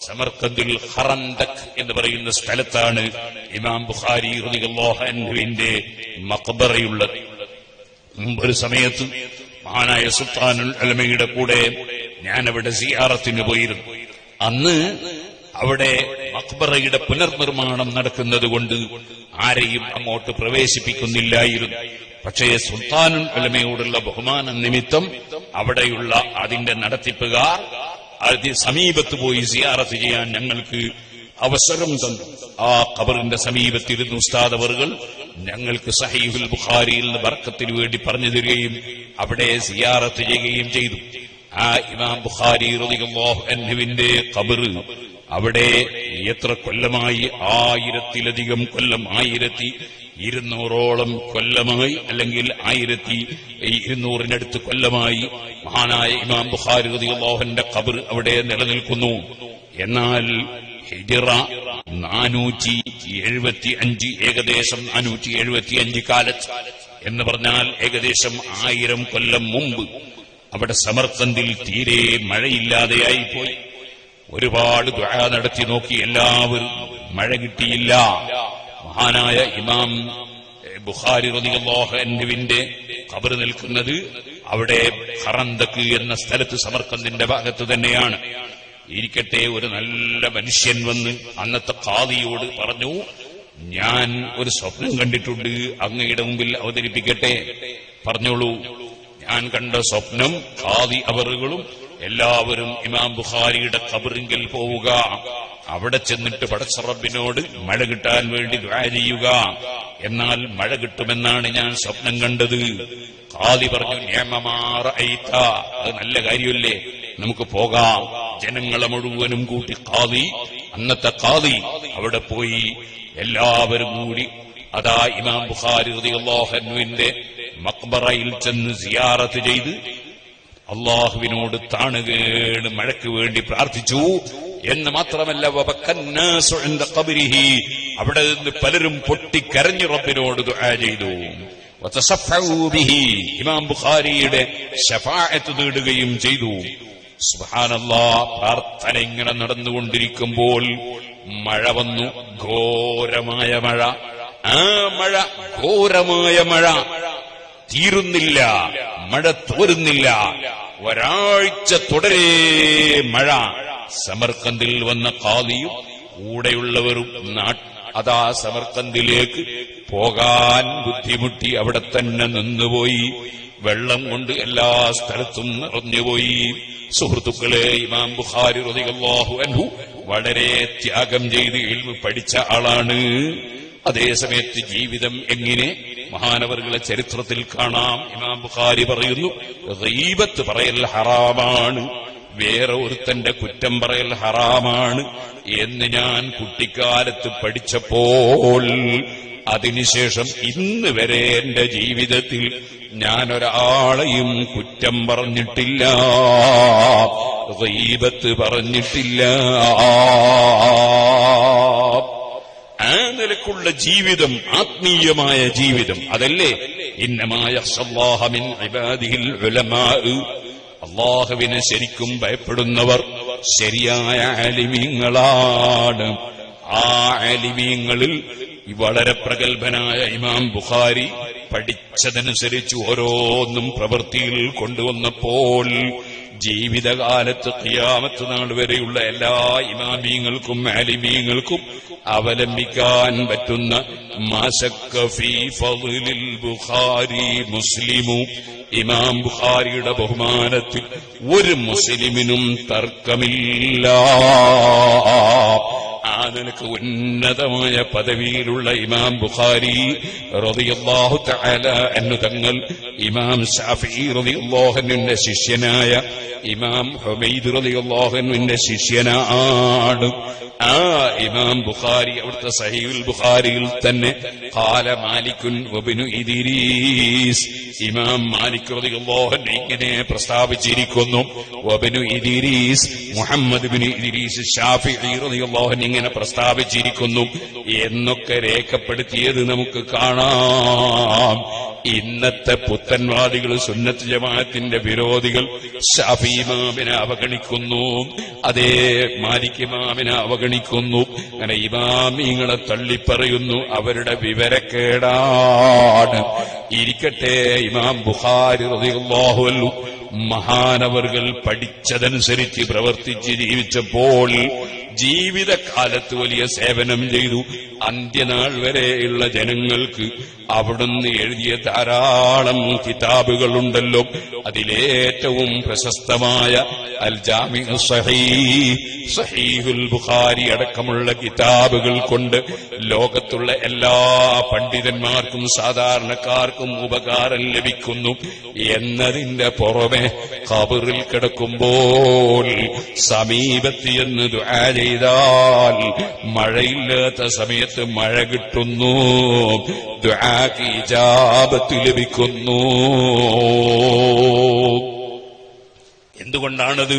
സമർക്കന്ദിൽ ഹറന്തക് എന്ന് പറയുന്ന സ്ഥലത്താണ് ഇമാം ബുഖാരി റളിയല്ലാഹു അൻഹുവിന്റെ മഖ്ബറയുള്ളത്. മുമ്പൊരു സമയത്ത് മഹാനായ സുൽത്താനുൽ ഉലമയുടെ കൂടെ ഞാൻ അവിടെ സിയാറത്തിന് പോയിരുന്നു. അന്ന് അവിടെ മഖ്ബറയുടെ പുനർനിർമ്മാണം നടക്കുന്നത് കൊണ്ട് ആരെയും അങ്ങോട്ട് പ്രവേശിപ്പിക്കുന്നില്ലായിരുന്നു. പക്ഷേ സുൽത്താനുൽ ഉലമയോടുള്ള ബഹുമാന നിമിത്തം അവിടെയുള്ള അതിന്റെ നടത്തിപ്പുകാർ സമീപത്ത് പോയി സിയാറത്ത് ചെയ്യാൻ ഞങ്ങൾക്ക് അവസരം തന്നു. ആ ഖബറിന്റെ സമീപത്തിരുന്ന് ഉസ്താദ് അവറുകൾ ഞങ്ങൾക്ക് സഹീഹുൽ ബുഖാരിയിൽ നിന്ന് ബർക്കത്തിന് വേണ്ടി പറഞ്ഞു തരികയും അവിടെ സിയാറത്ത് ചെയ്യുകയും ചെയ്തു. ആ ഇമാം ബുഖാരി റളിയല്ലാഹു അൻഹുവിന്റെ ഖബർ അവിടെ എത്ര കൊല്ലമായി? 1000-ലധികം കൊല്ലം, 1200ഓളം കൊല്ലമായി, അല്ലെങ്കിൽ 1200-നടുത്ത് കൊല്ലമായി മഹാനായ ഇമാം ബുഖാരി റളിയല്ലാഹു അൻഹുവിന്റെ ഖബർ അവിടെ നിലനിൽക്കുന്നു. എന്നാൽ ഹിജ്റ 475, ഏകദേശം 475 കാലത്ത് എന്ന് പറഞ്ഞാൽ ഏകദേശം 1000 കൊല്ലം മുമ്പ് അവിടെ സമർക്കന്ദിൽ തീരെ മഴയില്ലാതെയായിപ്പോയി. ഒരുപാട് ദുആ നടത്തി നോക്കി, എല്ലാവരും മഴ കിട്ടിയില്ല. മഹാനായ ഇമാം ബുഖാരി റളിയല്ലാഹു അൻഹുവിന്റെ ഖബർ നിൽക്കുന്നത് അവിടെ ഹറന്തക് എന്ന സ്ഥലത്ത്, സമർക്കന്ദിന്റെ ഭാഗത്ത് തന്നെയാണ്. ഇരിക്കട്ടെ, ഒരു നല്ല മനുഷ്യൻ വന്ന് അന്നത്തെ ഖാദിയോട് പറഞ്ഞു, ഞാൻ ഒരു സ്വപ്നം കണ്ടിട്ടുണ്ട്, അങ്ങയുടെ മുമ്പിൽ അവതരിപ്പിക്കട്ടെ. പറഞ്ഞോളൂ. ഞാൻ കണ്ട സ്വപ്നം, ഖാദി അവറുകളും എല്ലാവരും ഇമാം ബുഖാരിയുടെ ഖബറിങ്കിൽ പോവുക, അവിടെ ചെന്നിട്ട് പടച്ച റബ്ബിനോട് മഴ കിട്ടാൻ വേണ്ടി ദുആ ചെയ്യുക, എന്നാൽ മഴ കിട്ടുമെന്നാണ് ഞാൻ സ്വപ്നം കണ്ടത്. ഖാദി പറഞ്ഞു, നിഅമമാ റഅയ്ത, അത് നല്ല കാര്യമല്ലേ, നമുക്ക് പോകാം. ജനങ്ങളെ മുഴുവനും കൂട്ടി അന്നത്തെ ഖാദി അവിടെ പോയി. എല്ലാവരും കൂടി അതാ ഇമാം ബുഖാരി റളിയല്ലാഹു അൻഹുവിന്റെ മഖ്ബറയിൽ ചെന്ന് സിയാറത്ത് ചെയ്ത് അള്ളാഹുവിനോട് താണുകേണ് മഴയ്ക്ക് വേണ്ടി പ്രാർത്ഥിച്ചു. എന്ന് മാത്രമല്ല, വബക്കന്നാസു ഇൻദ ഖബ്രിഹി, അവിടെ നിന്ന് പലരും പൊട്ടിക്കരഞ്ഞു റബ്ബിനോട് ദുആ ചെയ്തു. വതസഫഉ ബിഹി, ഇമാം ബുഖാരിയുടെ ശഫാഅത്ത് തേടുകയും ചെയ്തു. സുബ്ഹാനല്ലാഹ്. പ്രാർത്ഥന ഇങ്ങനെ നടന്നുകൊണ്ടിരിക്കുമ്പോൾ മഴ വന്നു, ഘോരമായ മഴ. ആ മഴ, ഘോരമായ മഴ തീരുന്നില്ല, മഴ തോരുന്നില്ല. ഒരാഴ്ച തുടരെ മഴ. സമർക്കന്ദിൽ വന്ന ഖാദിയും കൂടെയുള്ളവരും അതാ സമർക്കന്ദിലേക്ക് പോകാൻ ബുദ്ധിമുട്ടി അവിടെ തന്നെ നിന്നുപോയി. വെള്ളം കൊണ്ട് എല്ലാ സ്ഥലത്തും നിറഞ്ഞുപോയി. സുഹൃത്തുക്കളെ, ഇമാം ബുഖാരി റളിയല്ലാഹു അൻഹു വളരെ ത്യാഗം ചെയ്ത് ഇൽമു പഠിച്ച ആളാണ്. അതേസമയത്ത് ജീവിതം എങ്ങനെ മഹാനവറുകളെ ചരിത്രത്തിൽ കാണാം. ഇമാം ബുഖാരി പറയുന്നു, ഗീബത്ത് പറയൽ ഹറാമാണ്, വേറെ ഒരുത്തന്റെ കുറ്റം പറയൽ ഹറാമാണ് എന്ന് ഞാൻ കുട്ടിക്കാലത്ത് പഠിച്ചപ്പോൾ അതിനുശേഷം ഇന്ന് വരെ എന്റെ ജീവിതത്തിൽ ഞാനൊരാളെയും കുറ്റം പറഞ്ഞിട്ടില്ല, ഗീബത്ത് പറഞ്ഞിട്ടില്ല. ആ നിലക്കുള്ള ജീവിതം, ആത്മീയമായ ജീവിതം, അതല്ലേ ഇന്നമാ യഖ്ശല്ലാഹ മിൻ ഇബാദിഹിൽ ഉലമാ, അല്ലാഹുവിനെ ശരിക്കും ഭയപ്പെടുന്നവർ ശരിയായ ആലിമീങ്ങളാണ്. ആ ആലിമീങ്ങളിൽ വളരെ പ്രഗത്ഭനായ ഇമാം ബുഖാരി പഠിച്ചതനുസരിച്ച് ഓരോന്നും പ്രവൃത്തിയിൽ കൊണ്ടുവന്നപ്പോൾ ജീവിതകാലത്ത് ഖിയാമത്ത് നാൾ വരെയുള്ള എല്ലാ ഇമാമീങ്ങൾക്കും ആലിമീങ്ങൾക്കും അവലംബിക്കാൻ പറ്റുന്ന മാശക്ക ഫീ ഫളിൽ ബുഖാരി മുസ്ലിമു, ഇമാം ബുഖാരിയുടെ ബഹുമാനത്തിൽ ഒരു മുസ്ലിമിനും തർക്കമില്ല. ആ നിലക്ക് ഉന്നതമായ പദവിയിലുള്ള ഇമാം ബുഖാരി റളിയല്ലാഹു തആല അൻഹു തങ്ങൾ ഇമാം ശാഫിഈ റളിയല്ലാഹു അൻഹുവിന്റെ ശിഷ്യനായ ഇമാം ഹുമൈദ് റളിയല്ലാഹു അൻഹുവിന്റെ ശിഷ്യനാണ്. ആ ഇമാം ബുഖാരി അവിടുത്തെ സഹീഹുൽ ബുഖാരിയിൽ തന്നെ ഖാല മാലികുൻ വബ്നു ഇദ്രീസ്, ഇമാം മാലിക് റളിയല്ലാഹു അൻഹു ഇങ്ങനെ പ്രസ്താവിച്ചിരിക്കുന്നു, വബ്നു ഇദ്രീസ്, മുഹമ്മദ് ഇബ്നു ഇദ്രീസ് ശാഫിഈ റളിയല്ലാഹു അൻഹു ഇങ്ങനെ പ്രസ്താവിച്ചിരിക്കുന്നു എന്നൊക്കെ രേഖപ്പെടുത്തിയത് നമുക്ക് കാണാം. ഇന്നത്തെ പുത്തൻവാദികൾ, സുന്നത്ത് ജമാഅത്തിന്റെ വിരോധികൾ ശാഫി ഇമാമിനെ അവഗണിക്കുന്നു, അതേ മാലിക് ഇമാമിനെ അവഗണിക്കുന്നു. അങ്ങനെ ഇമാമിങ്ങളെ തള്ളിപ്പറയുന്നു. അവരുടെ വിവരക്കേടാണ്. ഇരിക്കട്ടെ, ഇമാം ബുഖാരി റളിയല്ലാഹു അൻഹു മഹാനവർകൾ പഠിച്ചതനുസരിച്ച് പ്രവർത്തിച്ച് ജീവിച്ചപ്പോൾ ജീവിതകാലത്ത് വലിയ സേവനം ചെയ്തു. അന്ത്യനാൾ വരെയുള്ള ജനങ്ങൾക്ക് അവിടുന്ന് എഴുതിയ ധാരാളം കിതാബുകളുണ്ടല്ലോ. അതിലേറ്റവും പ്രശസ്തമായ അൽ ജാമിഉ സഹീഹ്, സഹീഹുൽ ബുഖാരി അടക്കമുള്ള കിതാബുകൾ കൊണ്ട് ലോകത്തുള്ള എല്ലാ പണ്ഡിതന്മാർക്കും സാധാരണക്കാർക്കും ഉപകാരം ലഭിക്കുന്നു. എന്നതിന്റെ പുറമെ ഖബറിൽ കിടക്കുമ്പോൾ സമീപത്ത് എന്ന് ദുആ ചെയ്താൽ മഴയില്ലാത്ത സമയത്ത് മഴ കിട്ടുന്നു, ദുആക്ക് ഇജാബത്ത് ലഭിക്കുന്നു. എന്തുകൊണ്ടാണത്?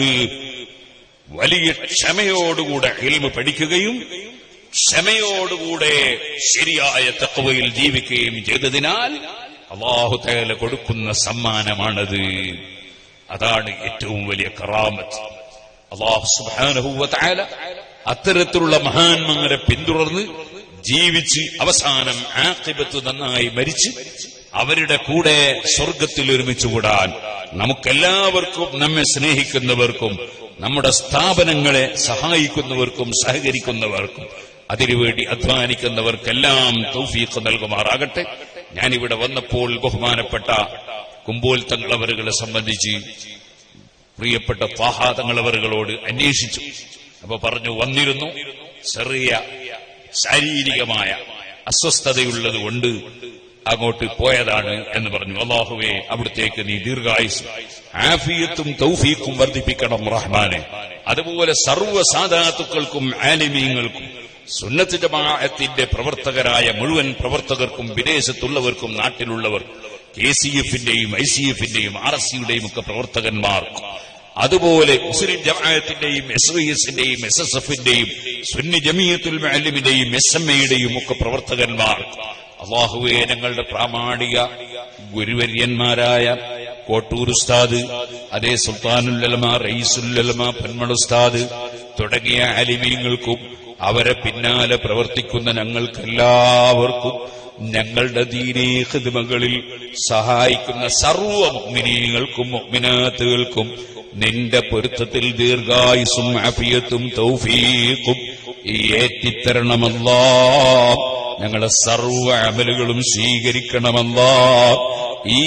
വലിയ ക്ഷമയോടുകൂടെ ഇൽമ് പഠിക്കുകയും ക്ഷമയോടുകൂടെ ശരിയായ തഖ്വയിൽ ജീവിക്കുകയും ചെയ്തതിനാൽ അല്ലാഹു തആല കൊടുക്കുന്ന സമ്മാനമാണത്. അതാണ് ഏറ്റവും വലിയ കറാമത്ത്. അല്ലാഹു സുബ്ഹാനഹു വ തആല അത്തരത്തിലുള്ള മഹാന്മാരെ പിന്തുടർന്ന് ജീവിച്ച് അവസാനം ആഖിബത്ത് നന്നായി മരിച്ച് അവരുടെ കൂടെ സ്വർഗത്തിൽ ഒരുമിച്ചുകൂടാൻ നമുക്കെല്ലാവർക്കും, നമ്മെ സ്നേഹിക്കുന്നവർക്കും നമ്മുടെ സ്ഥാപനങ്ങളെ സഹായിക്കുന്നവർക്കും സഹകരിക്കുന്നവർക്കും അതിനുവേണ്ടി അധ്വാനിക്കുന്നവർക്കെല്ലാം തൗഫീഖ് നൽകുമാറാകട്ടെ. ഞാനിവിടെ വന്നപ്പോൾ ബഹുമാനപ്പെട്ട കുമ്പോൾ തങ്ങളവറുകളെ സംബന്ധിച്ച് പ്രിയപ്പെട്ട ത്വാഹ തങ്ങളവറുകളോട് അന്വേഷിച്ചു. അപ്പൊ പറഞ്ഞു, വന്നിരുന്നു, ചെറിയ ശാരീരികമായ അസ്വസ്ഥതയുള്ളത് കൊണ്ട് അങ്ങോട്ട് പോയതാണ് എന്ന് പറഞ്ഞു. അല്ലാഹുവേ, അവിടത്തേക്ക് നീ ദീർഘായുസ് ആഫിയത്തും തൗഫീഖും വർദ്ധിപ്പിക്കണം റഹ്മാനെ. അതുപോലെ സർവ്വ സാദാത്തുക്കൾക്കും ആലിമീങ്ങൾക്കും സുന്നത്ത് ജമാഅത്തിന്റെ പ്രവർത്തകരായ മുഴുവൻ പ്രവർത്തകർക്കും വിദേശത്തുള്ളവർക്കും നാട്ടിലുള്ളവർക്കും KCF-ന്റെയും ICF-ന്റെയും RSCയുടെയും ഒക്കെ പ്രവർത്തകന്മാർക്കും അതുപോലെ മുസ്ലിം ജമാഅത്തിന്റെയും SYS-ന്റെയും SSF-ന്റെയും സുന്നി ജമീയത്തുൽ മുഅല്ലിമിന്റെയും SMA-യുടെയും ഒക്കെ പ്രവർത്തകന്മാർക്ക് അല്ലാഹുവേ, ഞങ്ങളുടെ പ്രാമാണിക ഗുരുവര്യന്മാരായ കോട്ടൂർ ഉസ്താദ്, അതേ സുൽത്താനുൽ ഉലമ, റഈസുൽ ഉലമ പന്മൾ ഉസ്താദ് തുടങ്ങിയ ആലിമീങ്ങൾക്കും അവരെ പിന്നാലെ പ്രവർത്തിക്കുന്ന ഞങ്ങൾക്കെല്ലാവർക്കും ഞങ്ങളുടെ ദീനീ ഖിദ്മകളിൽ സഹായിക്കുന്ന സർവ്വ മുഅ്മിനീങ്ങൾക്കും മുഅ്മിനാത്തുകൾക്കും നിന്റെ പൊരുത്തത്തിൽ ദീർഘായുസ്സും ആഫിയത്തും തൗഫീഖും ഏറ്റിത്തരണമല്ലാഹ്. ഞങ്ങളെ സർവ്വ അമലുകളും സ്വീകരിക്കണമല്ലാഹ്. ഈ